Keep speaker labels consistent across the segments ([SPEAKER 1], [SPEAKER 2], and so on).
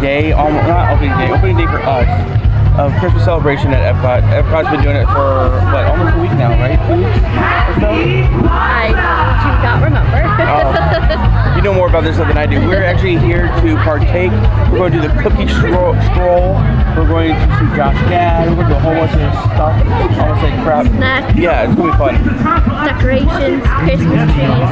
[SPEAKER 1] day, almost not opening day for us of Christmas celebration at EPCOT. EPCOT's been doing it for what, almost a week now, right? 2 weeks or so?
[SPEAKER 2] I do not remember.
[SPEAKER 1] You know more about this than I do. We're actually here to partake. We're going to do the cookie stroll. We're going to see Josh Gad. We're going to do a whole bunch of stuff. Almost like crap.
[SPEAKER 2] Snacks.
[SPEAKER 1] Yeah, it's going to be fun.
[SPEAKER 2] Decorations, Christmas trees.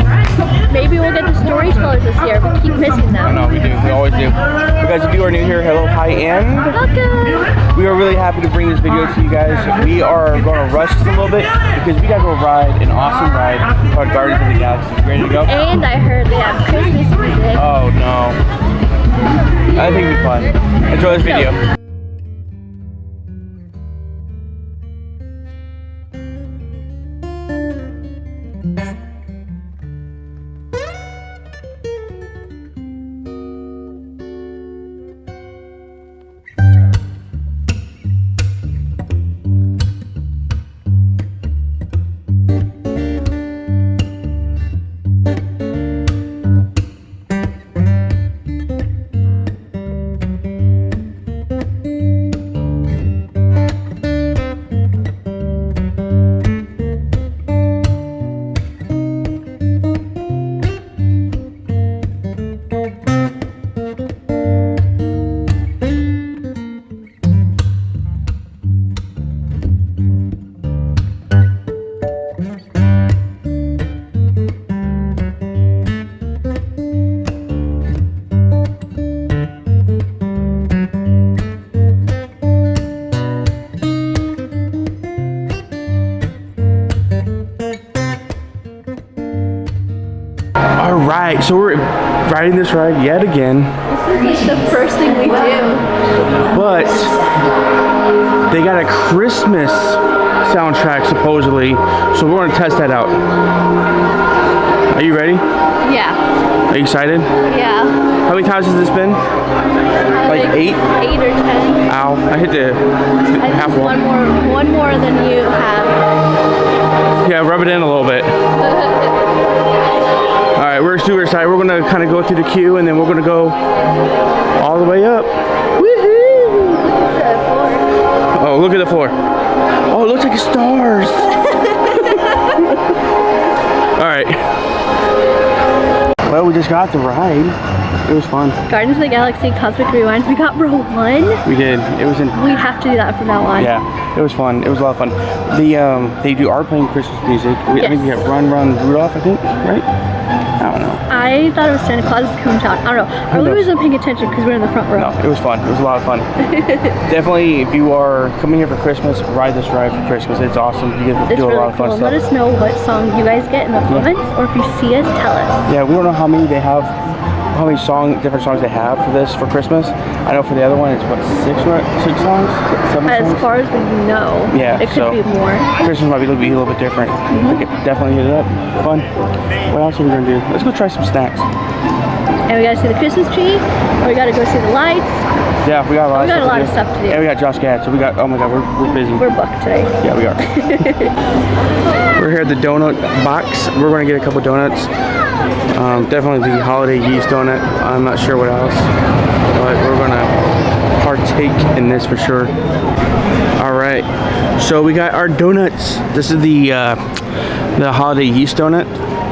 [SPEAKER 2] Maybe we'll get the storytellers this year. We keep missing them.
[SPEAKER 1] I know, we do. We always do. But guys, if you are new here, hello, hi, and
[SPEAKER 2] Welcome.
[SPEAKER 1] we are really happy to bring this video to you guys. We are going to rush this a little bit because we got to go ride an awesome ride called Guardians of the Galaxy. Ready to go?
[SPEAKER 2] And I heard they have Christmas music.
[SPEAKER 1] Oh no. I think it'll be fun. Enjoy this video. Alright, so we're riding this ride yet again.
[SPEAKER 2] This is like the first thing we do.
[SPEAKER 1] But they got a Christmas soundtrack supposedly, so we're gonna test that out. Are you ready?
[SPEAKER 2] Yeah.
[SPEAKER 1] Are you excited?
[SPEAKER 2] Yeah.
[SPEAKER 1] How many times has this been? Like 8?
[SPEAKER 2] 8 or 10.
[SPEAKER 1] Ow, I hit the half wall.
[SPEAKER 2] One more than you have.
[SPEAKER 1] Yeah, rub it in a little bit. Alright, we're super excited. We're gonna kind of go through the queue and then we're gonna go all the way up. Woohoo! Oh, look at the floor. Oh, it looks like stars. Alright. Well, we just got the ride. It was fun.
[SPEAKER 2] Guardians of the Galaxy Cosmic Rewind. We got row 1.
[SPEAKER 1] We did. It was in.
[SPEAKER 2] We have to do that from now on.
[SPEAKER 1] Yeah, it was fun. It was a lot of fun. They are playing Christmas music. I think we got Run Run Rudolph, I think, right? I don't know.
[SPEAKER 2] I thought it was Santa Claus is coming to town. I don't know. I really wasn't paying attention because we're in the front row.
[SPEAKER 1] No, it was fun. It was a lot of fun. Definitely, if you are coming here for Christmas, ride this ride for Christmas. It's awesome. You get to do a lot of fun stuff.
[SPEAKER 2] Let us know what song you guys get in the comments, or if you see us, tell us.
[SPEAKER 1] Yeah, we don't know how many they have, how many different songs they have for this for Christmas. I know for the other one, it's what, 6 songs? 7 songs?
[SPEAKER 2] As far as we know.
[SPEAKER 1] Yeah,
[SPEAKER 2] it could be more.
[SPEAKER 1] Christmas might be a little bit different. We could definitely hit it up. Fun. What else are we gonna do? Let's go try some snacks.
[SPEAKER 2] And we gotta see the Christmas tree, or we gotta go see the lights.
[SPEAKER 1] Yeah, we got a lot
[SPEAKER 2] of stuff to do.
[SPEAKER 1] Yeah, we got Josh Gad, so we got, oh my god, we're busy.
[SPEAKER 2] We're booked today.
[SPEAKER 1] Yeah, we are. We're here at the donut box. We're gonna get a couple donuts. Definitely the holiday yeast donut. I'm not sure what else, but we're gonna partake in this for sure. All right, so we got our donuts. This is the holiday yeast donut,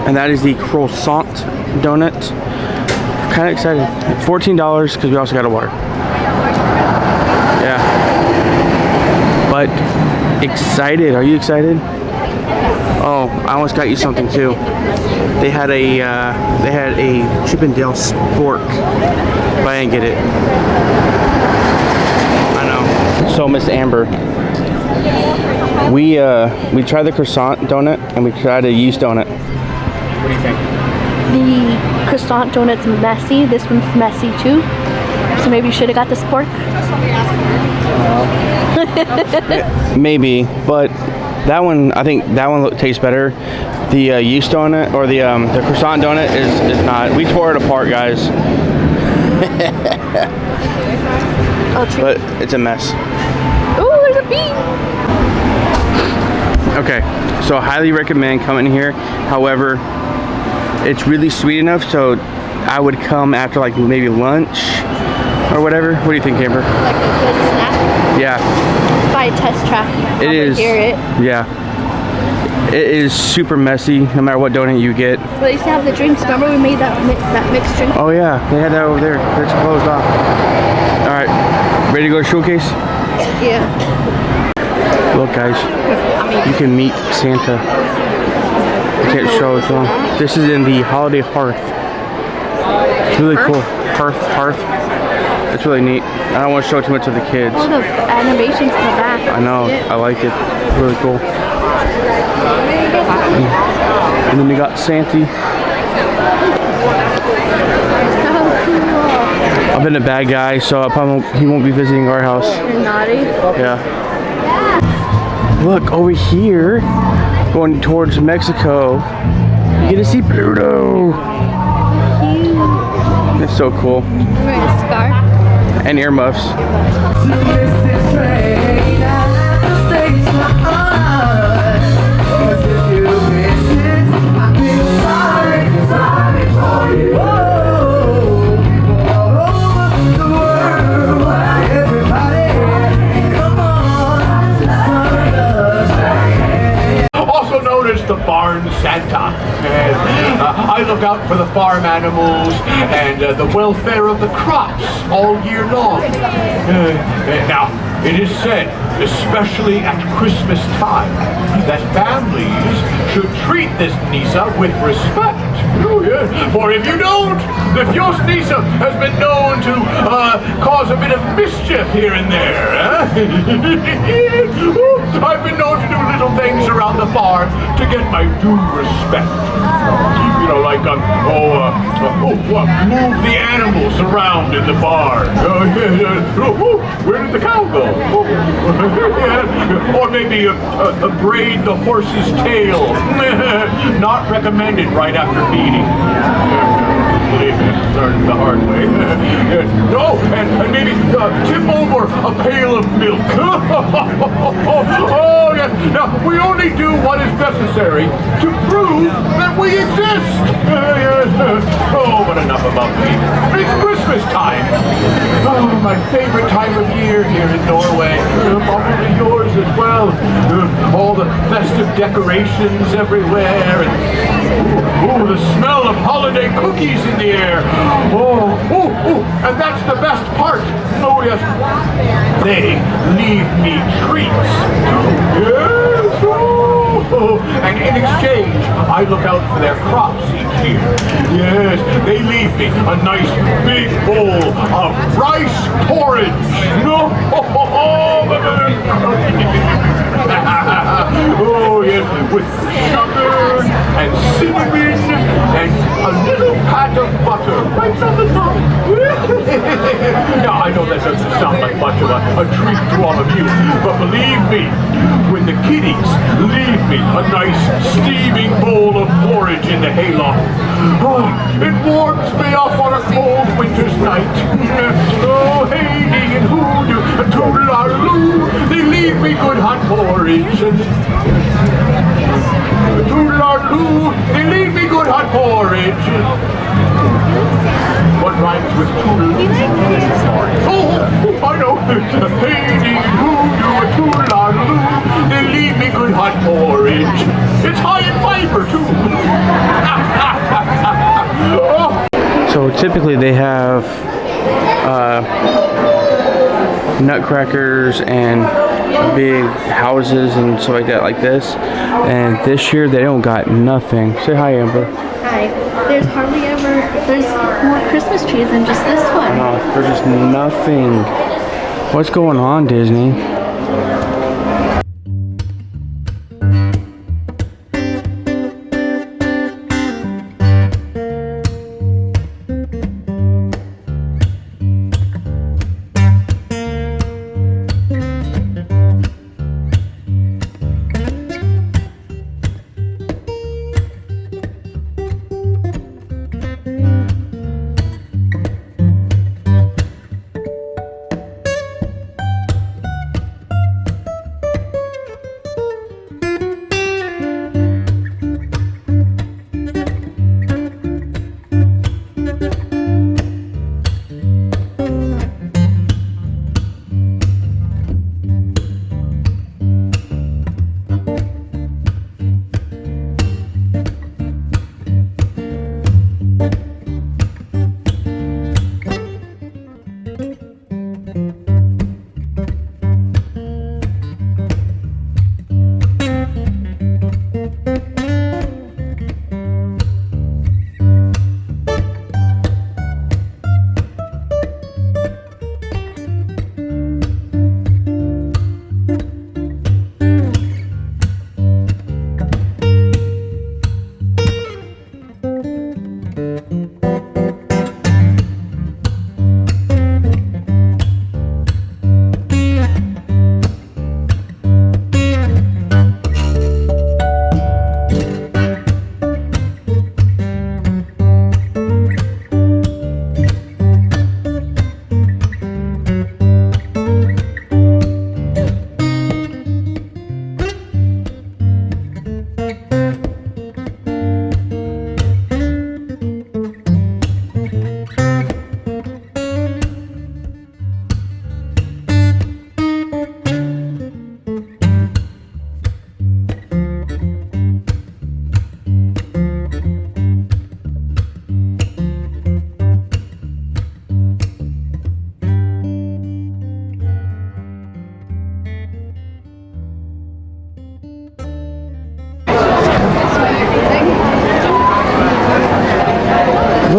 [SPEAKER 1] and that is the croissant donut. Kind of excited. $14 because we also got a water. Yeah, but excited. Are you excited? Oh, I almost got you something too. They had a Chip and Dale Spork, but I didn't get it. I know. So Miss Amber, we tried the croissant donut and we tried a yeast donut. What do you think?
[SPEAKER 2] The croissant donut's messy. This one's messy too. So maybe you should have got the spork.
[SPEAKER 1] Maybe, but that one, I think that one tastes better. The yeast donut or the croissant donut is not. We tore it apart, guys. But it's a mess.
[SPEAKER 2] Oh, there's a bee.
[SPEAKER 1] Okay, so I highly recommend coming here. However, it's really sweet enough, so I would come after like maybe lunch or whatever. What do you think, Amber?
[SPEAKER 2] Like a good snack.
[SPEAKER 1] Yeah,
[SPEAKER 2] Buy a test track. You can
[SPEAKER 1] it
[SPEAKER 2] probably
[SPEAKER 1] is.
[SPEAKER 2] hear it.
[SPEAKER 1] Yeah. It is super messy, no matter what donut you get.
[SPEAKER 2] But they used to have the drinks. Remember we made that mixed drink?
[SPEAKER 1] Oh yeah, they had that over there. It's closed off. All right, ready to go to showcase?
[SPEAKER 2] Yeah.
[SPEAKER 1] Look, guys, you can meet Santa. I can't show it though. This is in the holiday hearth. It's really cool. Hearth. It's really neat. I don't want to show too much to the kids.
[SPEAKER 2] Oh, the animations in the back.
[SPEAKER 1] I know. I like it. It's really cool. And then we got Santa. I've been a bad guy, so he won't be visiting our house.
[SPEAKER 2] You're naughty.
[SPEAKER 1] Yeah. Look over here, going towards Mexico. You get to see Pluto. It's so cool.
[SPEAKER 2] Wearing a scarf.
[SPEAKER 1] And earmuffs.
[SPEAKER 3] The barn Santa. I look out for the farm animals and the welfare of the crops all year long. Now, it is said, especially at Christmas time, that families should treat this Nisa with respect. Oh, yeah. For if you don't, the Fios Nisa has been known to cause a bit of mischief here and there. I've been known to do little things around the farm to get my due respect. You know, like, move the animals around in the barn. Where did the cow go? Or maybe braid the horse's tail. Not recommended right after feeding. Learned the hard way. No, and maybe tip over a pail of milk. Oh, yes. Now, we only do what is necessary to prove that we exist. Oh, but enough about me. It's Christmas time. Oh, my favorite time of year here in Norway. Probably yours as well. All the festive decorations everywhere. And the smell of holiday cookies in the air. Oh, and that's the best part. Oh, yes. They leave me treats. Yes. Oh, and in exchange, I look out for their crops each year. Yes, they leave me a nice big bowl of rice porridge. No. Oh, yes, with sugar and cinnamon and a little pat of butter right on the top. Now, I know that doesn't sound like much of a treat to all of you, but believe me, when the kiddies leave me a nice steaming bowl of porridge in the hayloft, it warms me up on a cold winter's night. Oh, hey, dee and hoodoo, and toodle-aroo, they leave me good hot porridge. Toodle-aroo, they leave me good hot porridge. What rhymes with toodle? Oh, I know. Hey, dee and hoodoo, and toodle-aroo, they leave me good hot porridge. It's high in fiber, too.
[SPEAKER 1] So typically they have nutcrackers and big houses and stuff like that, like this. And this year they don't got nothing. Say hi, Amber.
[SPEAKER 2] Hi. There's hardly ever, there's more Christmas trees than just this one.
[SPEAKER 1] No, there's just nothing. What's going on, Disney?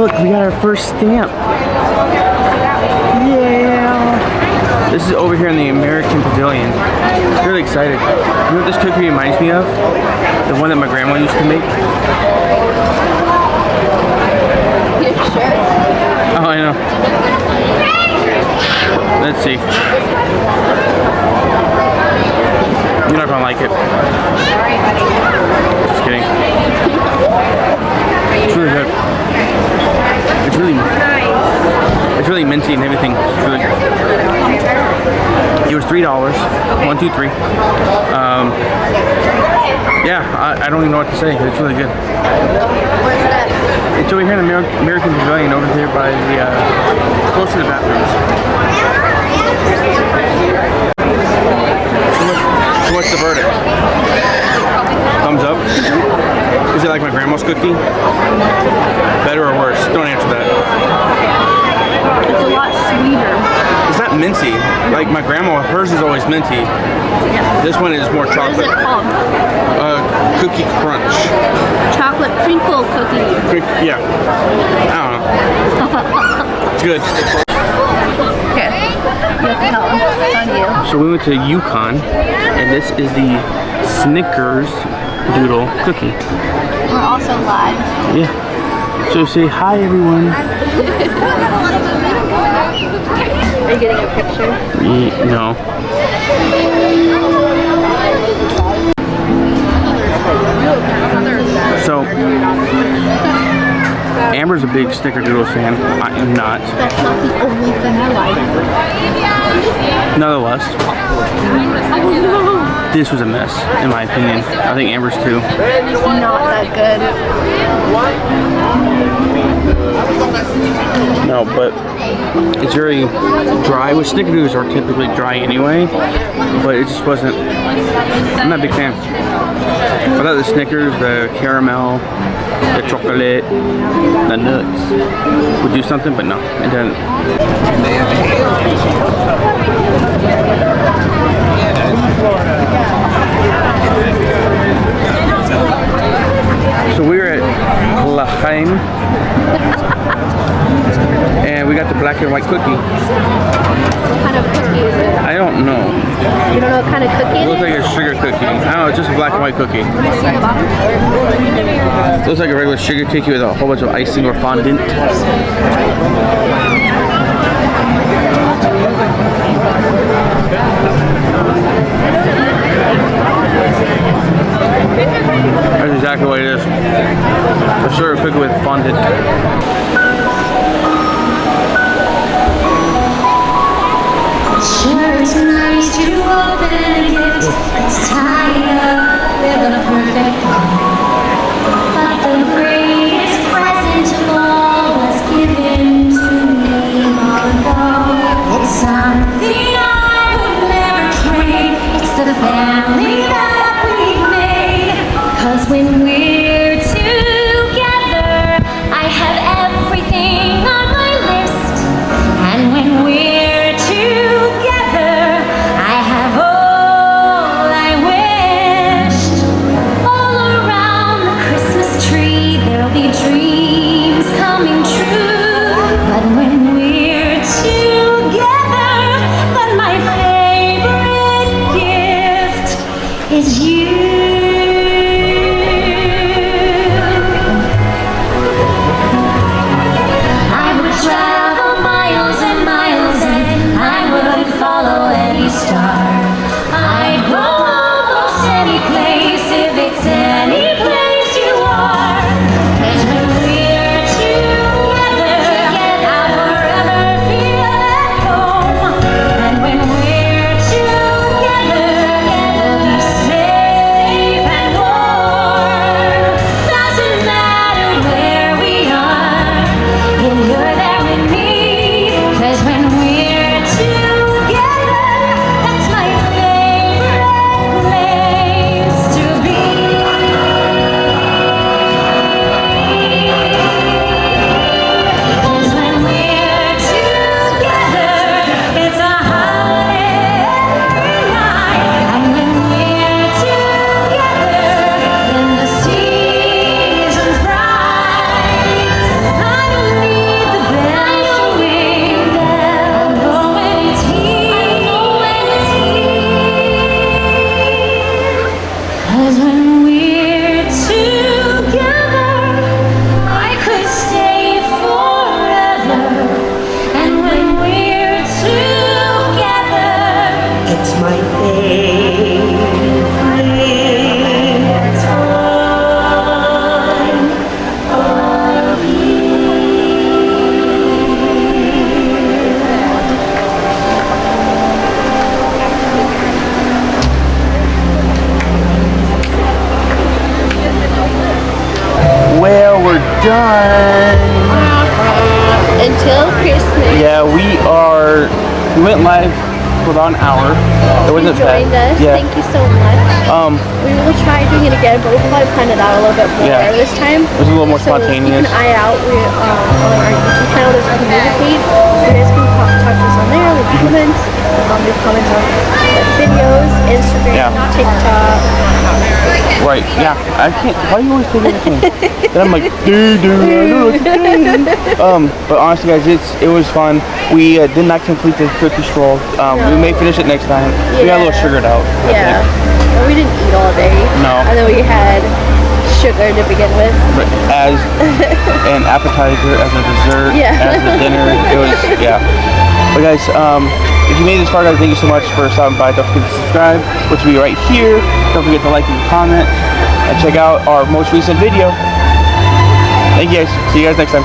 [SPEAKER 1] Look, we got our first stamp. Yeah. This is over here in the American Pavilion. Really excited. You know what this cookie reminds me of? The one that my grandma used to make.
[SPEAKER 2] You sure?
[SPEAKER 1] Oh, I know. Let's see. You're not gonna like it. Just kidding. It's really good. It's really minty and everything. It's really good. It was $3. 1, 2, 3. Yeah, I don't even know what to say. It's really good.
[SPEAKER 2] Where's that?
[SPEAKER 1] It's over here in the American Pavilion, over here by the close to the bathrooms. So what's the verdict? Thumbs up? Is it like my grandma's cookie? Better or worse? Don't answer that.
[SPEAKER 2] It's a lot sweeter.
[SPEAKER 1] It's not minty. Like my grandma, hers is always minty.
[SPEAKER 2] Yeah.
[SPEAKER 1] This one is more
[SPEAKER 2] What is
[SPEAKER 1] chocolate.
[SPEAKER 2] it called?
[SPEAKER 1] Cookie crunch.
[SPEAKER 2] Chocolate crinkle cookie.
[SPEAKER 1] Yeah. I don't know. It's good.
[SPEAKER 2] Okay. You have to tell them. It's on you.
[SPEAKER 1] So we went to Yukon, and this is the Snickers Doodle cookie.
[SPEAKER 2] We're also live.
[SPEAKER 1] Yeah. So say hi, everyone.
[SPEAKER 2] Are you getting a picture?
[SPEAKER 1] No. So Amber's a big Snickerdoodle fan. I am not.
[SPEAKER 2] That's not the only thing I like.
[SPEAKER 1] Nonetheless, this was a mess, in my opinion. I think Amber's too.
[SPEAKER 2] It's not that good.
[SPEAKER 1] No, but it's very dry. Which Snickerdoodles are typically dry anyway, but it just wasn't. I'm not a big fan. I thought the Snickers, the caramel, the chocolate, the nuts would do something, but no, it doesn't. So we were at L'Chaim, and we got the black and white cookie.
[SPEAKER 2] What kind of cookie is it?
[SPEAKER 1] I don't know.
[SPEAKER 2] You don't know what kind of cookie
[SPEAKER 1] It
[SPEAKER 2] it
[SPEAKER 1] looks
[SPEAKER 2] is?
[SPEAKER 1] like a sugar cookie. I don't know, it's just a black and white cookie. It looks like a regular sugar cookie with a whole bunch of icing or fondant. That's exactly what it is. A sugar cookie with fondant.
[SPEAKER 4] Sure, it's nice to open a gift that's tied up with a perfect bow. But the greatest present of all was given to me long ago. It's something I would never trade. It's the family that we've made. 'Cause when we're together, I have everything on my list. And when we're together, I have all I wished. All around the Christmas tree, there'll be dreams coming true. But when we're together, then my favorite gift is you. I would travel miles and miles and I would follow any star. I'd go almost any place if it's any place you are. 'Cause when we're together, I'll forever feel at home. And when we're together, we'll be safe 'Cause when we're together, I could stay forever. And when we're together, it's my favorite time of
[SPEAKER 1] Well, we're done.
[SPEAKER 2] Until Christmas.
[SPEAKER 1] Yeah, we went live for about an hour. It wasn't
[SPEAKER 2] You joined
[SPEAKER 1] bad.
[SPEAKER 2] us.
[SPEAKER 1] Yeah.
[SPEAKER 2] Thank you so much. We will try doing it again, but we'll probably plan it out a little bit more
[SPEAKER 1] Yeah.
[SPEAKER 2] this time.
[SPEAKER 1] It was a little more
[SPEAKER 2] So
[SPEAKER 1] spontaneous.
[SPEAKER 2] keep an eye out. We on our YouTube channel, there's a community page. So you guys can talk to us on there, leave comments. Leave comments on the videos, Instagram,
[SPEAKER 1] Yeah.
[SPEAKER 2] TikTok.
[SPEAKER 1] Right, yeah. I can't. Why do you always say everything? Then I'm like, dude, I don't know what to do. But honestly, guys, it was fun. We did not complete the cookie stroll. We may finish it next time. We got a little sugared out. I
[SPEAKER 2] Yeah.
[SPEAKER 1] think.
[SPEAKER 2] But we didn't eat all day.
[SPEAKER 1] No.
[SPEAKER 2] And then we had sugar to begin with.
[SPEAKER 1] But as an appetizer, as a dessert,
[SPEAKER 2] Yeah.
[SPEAKER 1] as a dinner, it was, yeah. But guys, if you made it this far, guys, thank you so much for stopping by. Don't forget to subscribe, which will be right here. Don't forget to like and comment, and check out our most recent video. Thank you guys. See you guys next time.